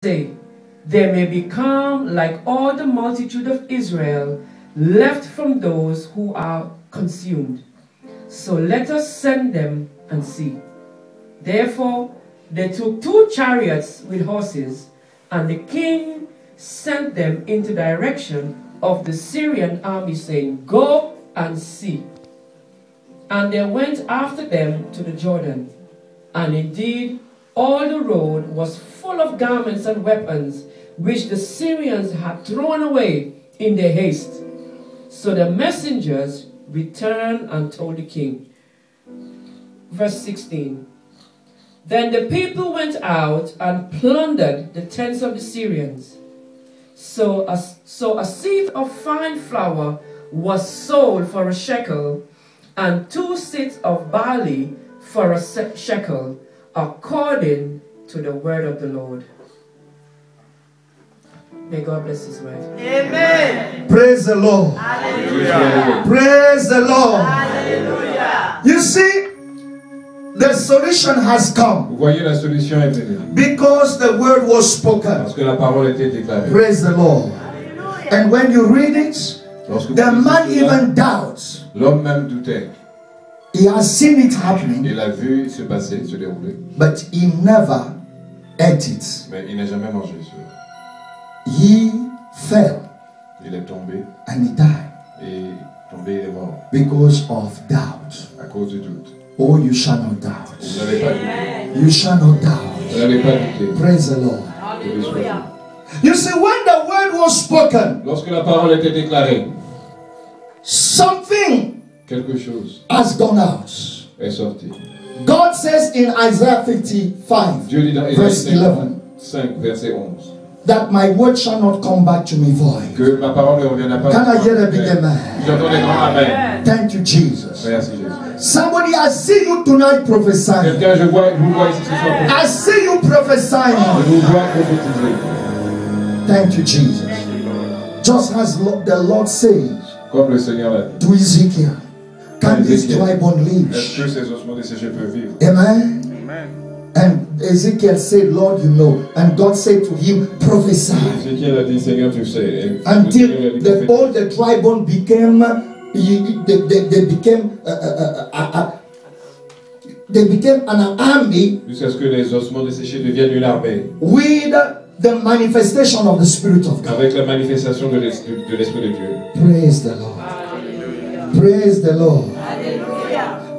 say, they may become like all the multitude of Israel, left from those who are consumed. So let us send them and see. Therefore, they took 2 chariots with horses, and the king sent them in the direction of the Syrian army, saying, Go and see. And they went after them to the Jordan. And indeed, all the road was full of garments and weapons, which the Syrians had thrown away in their haste. So the messengers returned and told the king. Verse 16. Then the people went out and plundered the tents of the Syrians. So a seah of fine flour was sold for a shekel, and 2 seahs of barley for a shekel, according to the word of the Lord. May God bless His word. Amen. Praise the Lord. Hallelujah. Praise the Lord. Hallelujah. You see, the solution has come. Vous voyez, la solution est venue. Because the word was spoken. Parce que la parole était déclarée. Praise the Lord. And when you read it, the man even doubts. L'homme même doutait. He has seen it happening. Il a vu se passer, se dérouler. But he never ate it. Mais il n'a jamais mangé cela. He fell. Il est tombé. And he died. Et tombé, il est mort. Because of doubt. À cause du doute. Oh, you shall not doubt. Vous n'avez pas douté. You shall not doubt. Vous n'avez pas douté. Praise the Lord. Hallelujah. You see, when the word was spoken, Lorsque la parole était déclarée, something quelque chose has gone out. est sorti. God says in Isaiah 55, Dieu dit dans verse Ésaïe 11, 5, verset 11, that my word shall not come back to me void. que ma parole ne reviendra pas. Can I hear a big amen? J'entends des grands amen. Thank you, Jesus. Merci Jésus. Somebody, I see you tonight prophesying. Quelqu'un, je vous vois ici ce soir. I see you prophesying. Je vous vois prophétiser. Thank you, Jesus. Just as the Lord says Comme le Seigneur l'a dit. to Ezekiel, can this dry bone live? Est-ce que ces ossements desséchés peuvent vivre? Amen. And Ezekiel said, Lord, you know. And God said to him, prophesy. Ézéchiel a dit, Seigneur, tu sais. Et Until le Seigneur a dit, all the dry bone became, they became an army jusqu'à ce que les ossements desséchés deviennent une armée. with the manifestation of the Spirit of God. Avec la manifestation de l'Esprit de Dieu. Praise the Lord. Praise the Lord.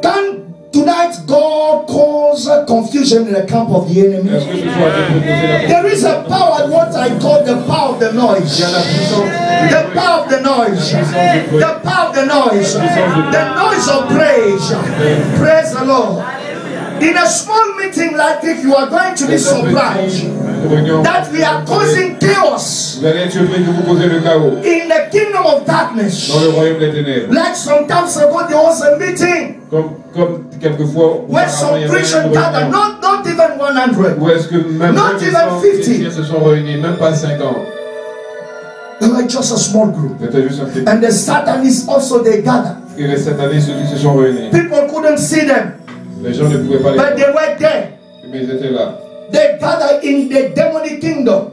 Can tonight God cause confusion in the camp of the enemy? Est-ce que ce soir Dieu peut poser la There is a power, what I call the power of the noise. Il y a la puissance The power of the noise. The power of the noise. The noise of praise. Praise the Lord. In a small meeting like this, you are going to be surprised that we are causing chaos Vous allez être surpris que vous causez le chaos in the kingdom of darkness. dans le royaume des ténèbres. Like some times ago, there was a meeting Comme quelquefois, where some Christians gathered, not even 100. où est-ce que même Not even 50. chrétiens se sont réunis, même pas 50. They were just a small group. C'était juste un petit. And the Satanists also, they gathered. Et les satanistes se sont réunis. People couldn't see them, Les gens ne pouvaient pas les but they were there. mais ils étaient là. They gathered in the demonic kingdom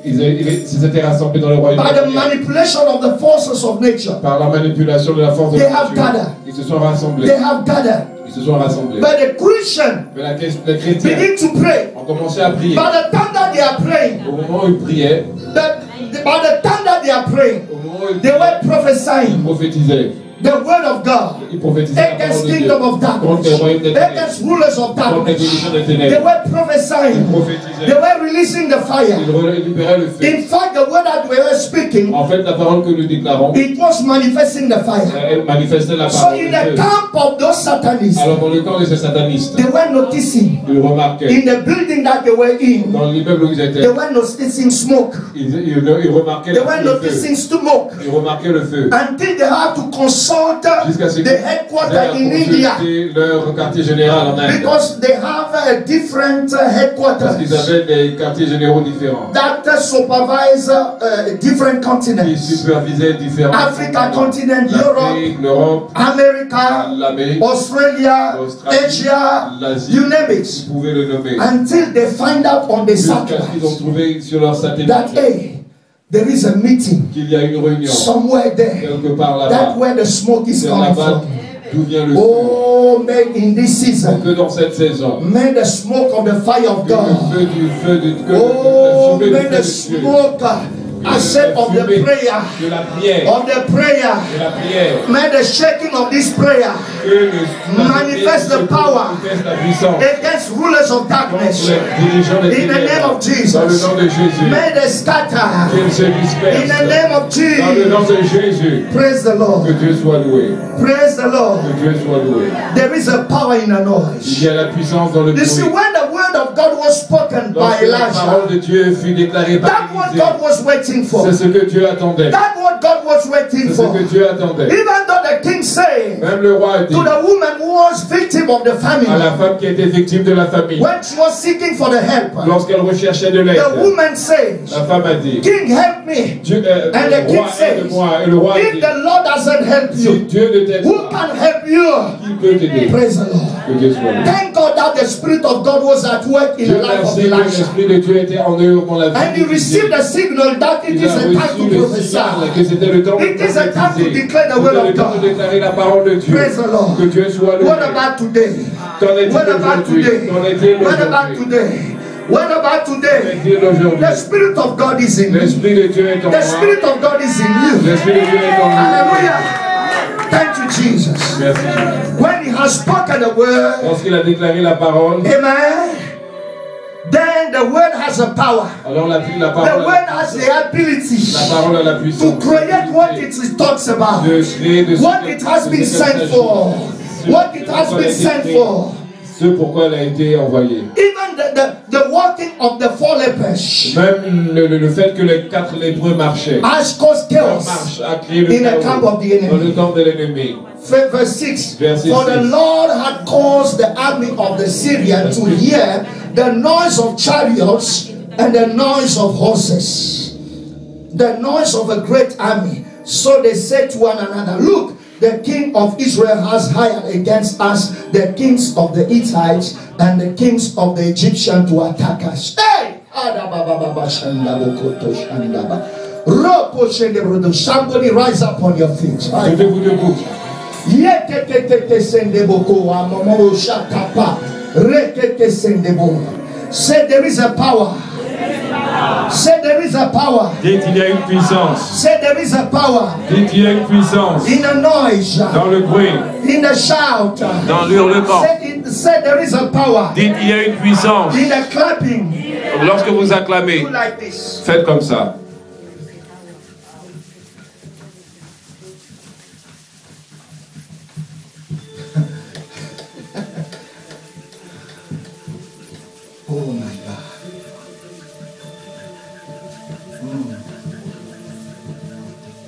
Ils s'étaient rassemblés dans le royaume by des the ténèbres. manipulation of the forces of nature. Par la manipulation de la force de They la have nature. gathered. Ils se sont rassemblés. They have gathered. Ils se sont rassemblés. But the Christian Mais les chrétiens begin to pray. ont commencé à prier. By the time that they are praying, Au moment où ils priaient, by the time that they are praying, au moment où they were ils prophesying prophétisaient, the word of God ils prophétisaient la against parole de Dieu kingdom of contre darkness, les royaumes des ténèbres, against rulers of contre les darkness. dirigeants des They ténèbres. were Ils prophesying. They prophétisaient. were releasing the fire. Ils libéraient le feu. In fact, the word that we were speaking, En fait, la parole que nous déclarons, it was manifesting the fire. elle manifestait la So parole in de the Dieu. camp of those Satanists, Alors dans le camp de ces satanistes, they were noticing ils remarquaient, in the building that they were in, dans l'immeuble où ils étaient, they were noticing smoke. ils remarquaient They were le feu. noticing smoke Ils remarquaient le feu. until they had to consult sought jusqu'à ce the qu'ils headquarters in aient India consulté leur quartier général en Inde. because they have different Parce qu'ils headquarters avaient des quartiers généraux différents. that supervise different Qui continents. supervisaient différents Africa continent, l'Afrique, l'Europe, America, l'Amérique, Australia, l'Australie, Asia, l'Asie. you name it. Vous pouvez le nommer. Until they find out on the Jusqu'à ce qu'ils ont satellite trouvé sur leur satellite that, hey, there is a meeting qu'il y a une réunion somewhere there. quelque part That's là-bas. where the smoke is C'est coming là-bas from. d'où vient le feu. Oh, may in this Pour season, que dans cette saison, may the smoke of the fire of que God, le feu de oh, que may le the feu de Dieu, smoke, I said, of the fumée prayer, de la prière, of the prayer, de la prière, may the shaking of this prayer que le manifest the power manifeste la puissance against rulers of contre darkness. les dirigeants des In the name ténèbres. of Jesus. Dans le nom de Jésus, May they scatter. qu'ils se In dispersent. the name of Dans le nom Jesus. de Jésus, Praise the Lord. que Dieu soit loué. Praise the Lord. Que Dieu soit loué. There is a power in a Il noise. y a la puissance dans le You see, bruit. when the word of God was spoken Lorsque by la parole Elijah, de Dieu fut déclarée par that's what Élisée, God was waiting for. c'est ce que Dieu attendait. That's what God was waiting C'est ce for. que Dieu attendait. Even though the king said Même le roi a dit to the woman who was victim of the à famine, la femme qui était victime de la famine, when she was seeking for the help, lorsqu'elle recherchait de l'aide, the woman said, la femme a dit, King, help me. Dieu, And the le king roi says, aide-moi. Et le roi a if dit, the Lord doesn't help si you, Dieu ne t'aide who pas, can help you? qui peut t'aider? Praise the Lord. Que Dieu soit loué. Thank God that the Spirit of God was at work in Dieu the life of merci que Elijah. l'Esprit de Dieu était en eux dans la vie. And he received the signal that it Il is a a time reçu to le prophesy. signal que c'était le temps de It is a time to prophétiser. declare the word C'était of le temps de God. déclarer la parole de Dieu. Praise the Lord. Que Dieu soit loué. What about today? Qu'en est-il What about aujourd'hui? today? Qu'en est-il What about aujourd'hui? today? What about Qu'en today? est-il aujourd'hui? The Spirit of God is in you. L'Esprit de Dieu est en The moi. Spirit of God is in you. L'Esprit de Dieu est en nous. Hallelujah. Thank you, Jesus. Merci, Jésus. When he has spoken the word, Lorsqu'il a déclaré la parole, amen, then the word has a power. alors la The parole, word has the ability la parole a la to puissance create what it talks about, de créer de what it has been sent for, what it has been sent for. ce pourquoi elle a été envoyée. Even the walking of the four lepers Même le fait que les 4 lépreux marchaient, has caused leur chaos. marche a créé le In the camp chaos of the enemy. dans le camp de l'ennemi. Verse 6. Verset For the 6. Lord had caused the army of the Syrians to hear the noise of chariots and the noise of horses, the noise of a great army. So they said to one another, look, the king of Israel has hired against us the kings of the Hittites and the kings of the Egyptians to attack us. Hey! Somebody rise up on your feet. Levez-vous debout. Say there is a power. Say there is a power. Dites il y a une puissance. Say there is a power. Dites il y a une puissance. In a noise. Dans le bruit. In a shout. Dans l'hurlement. Say there is a power. Dites il y a une puissance. In a clapping. Lorsque vous acclamez, Do like this. faites comme ça. Oh my God.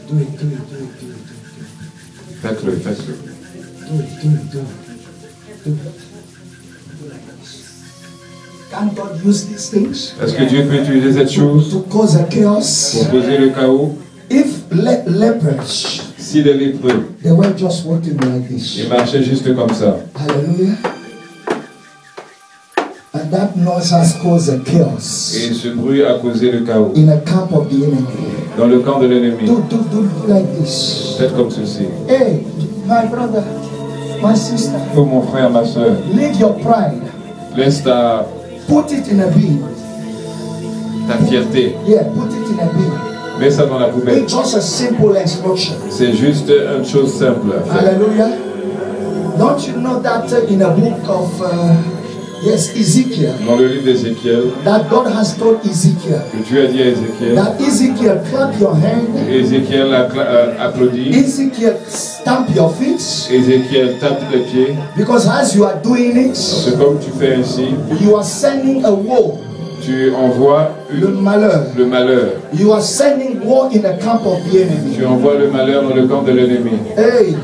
Do it, do it, do it, do it, Faites-le, faites-le. do it, do it, do it, do it. Can God use these things Est-ce que Dieu peut utiliser cette chose to cause a chaos? pour causer le chaos? If lepers, Si les lépreux, they were just walking like this. ils marchaient juste comme ça. Hallelujah. And that noise has caused a chaos Et ce bruit a causé le chaos in a camp of the enemy. dans le camp de l'ennemi. Do like this. Faites comme ceci. Hey, my brother, my sister, Oh mon frère, ma soeur, leave your pride. laisse ta Put it in a bin. fierté. Yeah, put it in a bin. Mets ça dans la poubelle. It's just a simple instruction. C'est juste une chose simple à faire. Hallelujah. Don't you know that in a book of Ezekiel, Dans le livre d'Ézéchiel, that God has told Ezekiel que Dieu a dit à Ézéchiel, that Ezekiel clap your hand, Ézéchiel applaudit, Ezekiel stamp your feet, Ézéchiel tape les pieds. because as you are doing it, C'est comme tu fais ainsi, you are sending a woe, tu envoies le malheur. le malheur. You are sending war in the camp of the enemy. Tu envoies le malheur dans le camp de l'ennemi. Hey,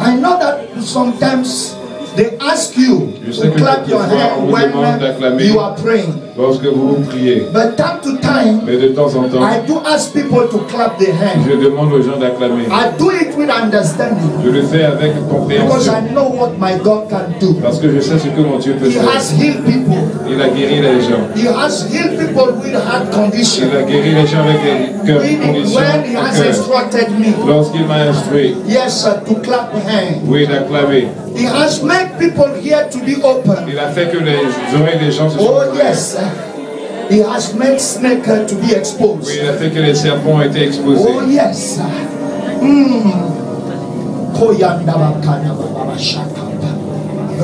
I know that sometimes they ask you Je sais to que clap your quelquefois, on hand vous when demande d'acclamer. you are praying. Lorsque vous priez. But time to time, Mais de temps en temps, I do ask people to clap their hand. je demande aux gens d'acclamer. I do it with understanding Je le fais avec because compréhension. I know what my God can do. Parce que je sais ce que mon Dieu peut He faire. has healed people. Il a guéri les gens. He has healed people with heart condition. Il a guéri les gens avec des cœurs conditions. When he has instructed me, Lorsqu'il m'a instruit, yes, to clap hand. oui, d'acclamer. He has made people here to be open. Il a fait que les oreilles des gens se sont Oh ouvertes. yes, he has made snake to be Oui, exposed. il a fait que les serpents ont été exposés. Oh yes. Koyanda bakana baba shakapa.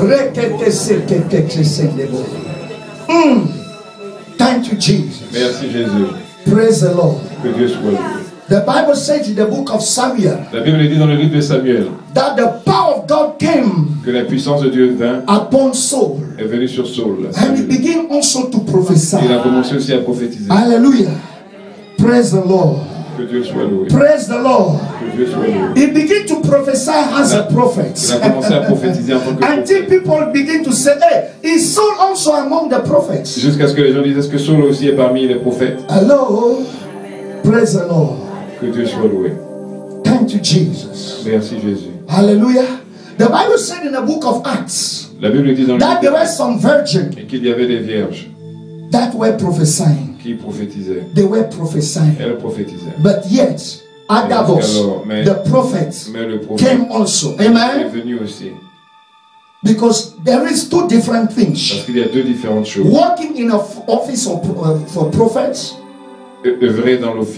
Rekete sekete sendebo. Thank you, Jesus. Merci Jésus. Praise the Lord. Que Dieu soit loué. The Bible says in the book of Samuel La Bible dit dans le livre de Samuel that the power of God came que la puissance de Dieu vint, upon Saul, est venue sur Saul. and he began also to prophesy. Il a commencé aussi à prophétiser. Hallelujah. Praise the Lord. Que Dieu soit loué. Praise the Lord. Que Dieu soit loué. He began to prophesy as a prophet. Il a commencé à prophétiser en tant que Until prophète. people begin to say, hey, is Saul also among the prophets? Jusqu'à ce que les gens disent, est-ce que Saul aussi est parmi les prophètes? Hello. Praise the Lord. Que Dieu soit loué. Thank you, Jesus. Merci Jésus. Hallelujah. The Bible said in the book of Acts La Bible dit dans le that livre there were some virgins et qu'il y avait des vierges that were prophesying. qui prophétisaient. They were prophesying. Elles prophétisaient. But yet, Agabus, alors, mais- the prophet, Mais le prophète came also. est Amen. venu aussi. Because there is two different Parce things. qu'il y a deux différentes choses. Working in an office of, for prophets Œuvrer dans l'office